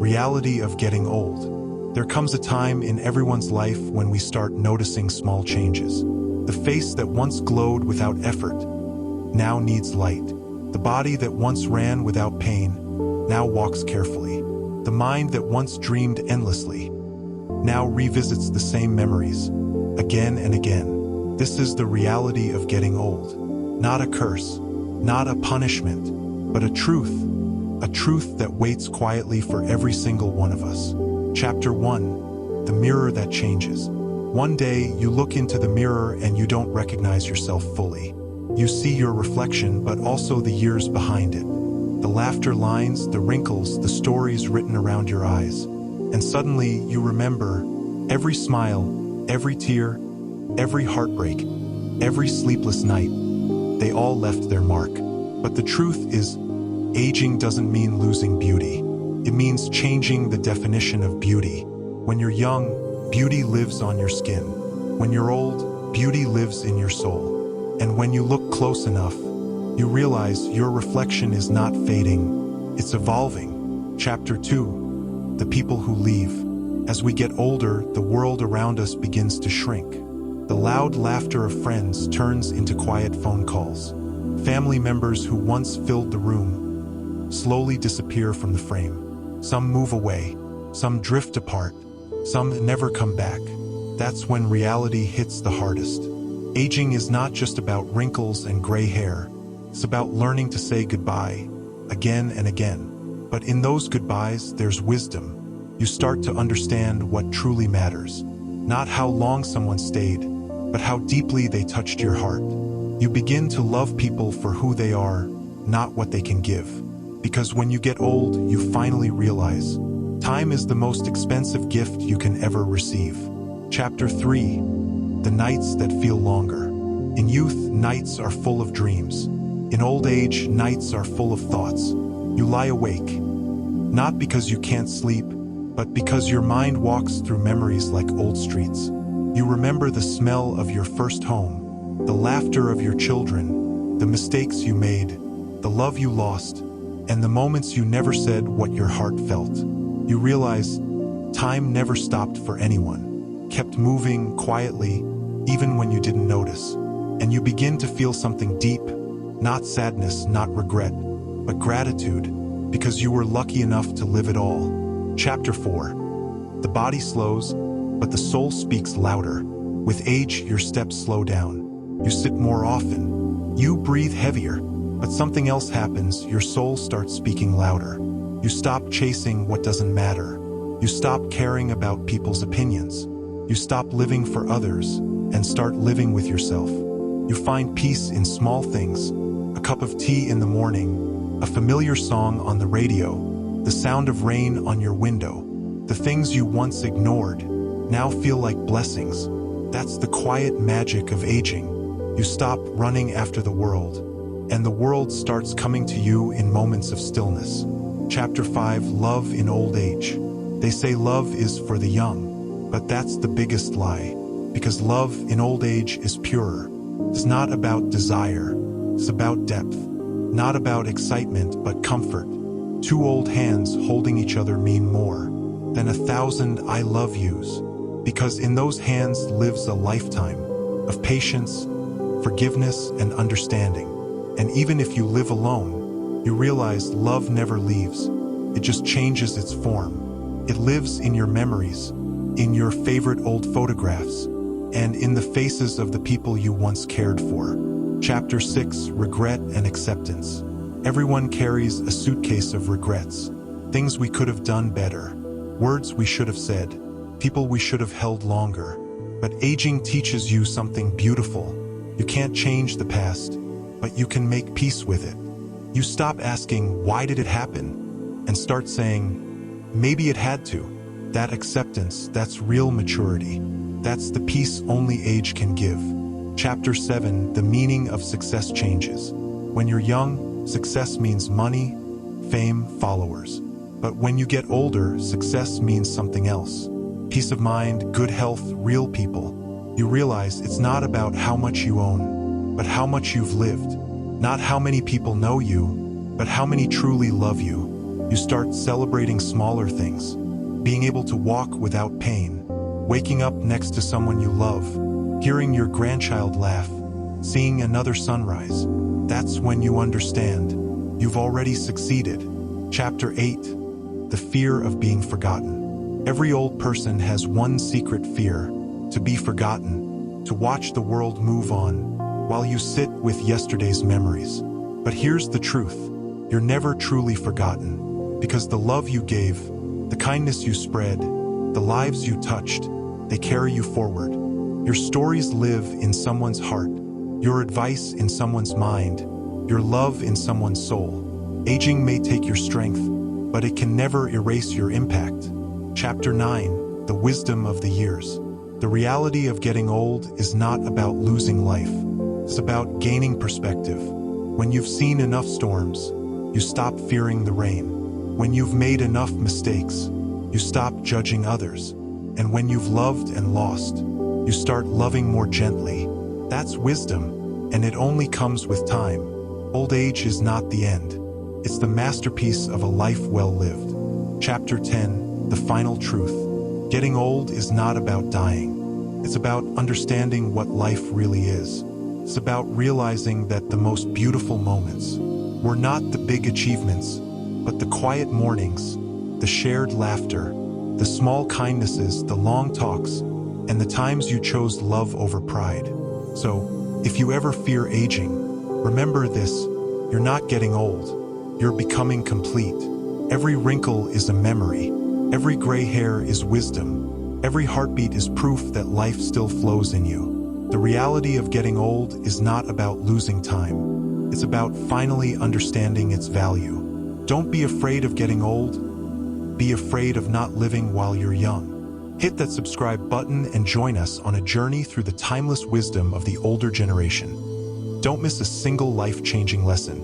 reality of getting old. There comes a time in everyone's life when we start noticing small changes. The face that once glowed without effort now needs light. The body that once ran without pain now walks carefully. The mind that once dreamed endlessly now revisits the same memories again and again. This is the reality of getting old. Not a curse, not a punishment, but a truth that waits quietly for every single one of us. Chapter 1. The Mirror That Changes. One day, you look into the mirror and you don't recognize yourself fully. You see your reflection, but also the years behind it. The laughter lines, the wrinkles, the stories written around your eyes. And suddenly, you remember every smile, every tear, every heartbreak, every sleepless night. They all left their mark. But the truth is, aging doesn't mean losing beauty. It means changing the definition of beauty. When you're young, beauty lives on your skin. When you're old, beauty lives in your soul. And when you look close enough, you realize your reflection is not fading, it's evolving. Chapter 2. The People Who Leave. As we get older, the world around us begins to shrink. The loud laughter of friends turns into quiet phone calls. Family members who once filled the room slowly disappear from the frame. Some move away, some drift apart, some never come back. That's when reality hits the hardest. Aging is not just about wrinkles and gray hair. It's about learning to say goodbye again and again. But in those goodbyes, there's wisdom. You start to understand what truly matters. Not how long someone stayed, but how deeply they touched your heart. You begin to love people for who they are, not what they can give. Because when you get old, you finally realize time is the most expensive gift you can ever receive. Chapter 3. The Nights That Feel Longer. In youth, nights are full of dreams. In old age, nights are full of thoughts. You lie awake, not because you can't sleep, but because your mind walks through memories like old streets. You remember the smell of your first home, the laughter of your children, the mistakes you made, the love you lost, and the moments you never said what your heart felt. You realize time never stopped for anyone, kept moving quietly, even when you didn't notice. And you begin to feel something deep, not sadness, not regret, but gratitude, because you were lucky enough to live it all. Chapter 4. The body slows, but the soul speaks louder. With age, your steps slow down. You sit more often. You breathe heavier. But something else happens, your soul starts speaking louder. You stop chasing what doesn't matter. You stop caring about people's opinions. You stop living for others and start living with yourself. You find peace in small things. A cup of tea in the morning, a familiar song on the radio, the sound of rain on your window. The things you once ignored now feel like blessings. That's the quiet magic of aging. You stop running after the world, and the world starts coming to you in moments of stillness. Chapter 5. Love in Old Age. They say love is for the young, but that's the biggest lie, because love in old age is purer. It's not about desire, it's about depth. Not about excitement, but comfort. Two old hands holding each other mean more than 1,000 I love yous, because in those hands lives a lifetime of patience, forgiveness, and understanding. And even if you live alone, you realize love never leaves. It just changes its form. It lives in your memories, in your favorite old photographs, and in the faces of the people you once cared for. Chapter 6. Regret and Acceptance. Everyone carries a suitcase of regrets. Things we could have done better, words we should have said, people we should have held longer. But aging teaches you something beautiful. You can't change the past, but you can make peace with it. You stop asking, why did it happen? And start saying, maybe it had to. That acceptance, that's real maturity. That's the peace only age can give. Chapter 7. The Meaning of Success Changes. When you're young, success means money, fame, followers. But when you get older, success means something else. Peace of mind, good health, real people. You realize it's not about how much you own, but how much you've lived. Not how many people know you, but how many truly love you. You start celebrating smaller things, being able to walk without pain, waking up next to someone you love, hearing your grandchild laugh, seeing another sunrise. That's when you understand you've already succeeded. Chapter 8. The Fear of Being Forgotten. Every old person has one secret fear: to be forgotten, to watch the world move on, while you sit with yesterday's memories. But here's the truth: you're never truly forgotten, because the love you gave, the kindness you spread, the lives you touched, they carry you forward. Your stories live in someone's heart, your advice in someone's mind, your love in someone's soul. Aging may take your strength, but it can never erase your impact. Chapter 9. The Wisdom of the Years. The reality of getting old is not about losing life. It's about gaining perspective. When you've seen enough storms, you stop fearing the rain. When you've made enough mistakes, you stop judging others. And when you've loved and lost, you start loving more gently. That's wisdom, and it only comes with time. Old age is not the end. It's the masterpiece of a life well lived. Chapter 10. The Final Truth. Getting old is not about dying. It's about understanding what life really is. It's about realizing that the most beautiful moments were not the big achievements, but the quiet mornings, the shared laughter, the small kindnesses, the long talks, and the times you chose love over pride. So, if you ever fear aging, remember this: you're not getting old, you're becoming complete. Every wrinkle is a memory, every gray hair is wisdom, every heartbeat is proof that life still flows in you. The reality of getting old is not about losing time, it's about finally understanding its value. Don't be afraid of getting old, be afraid of not living while you're young. Hit that subscribe button and join us on a journey through the timeless wisdom of the older generation. Don't miss a single life-changing lesson.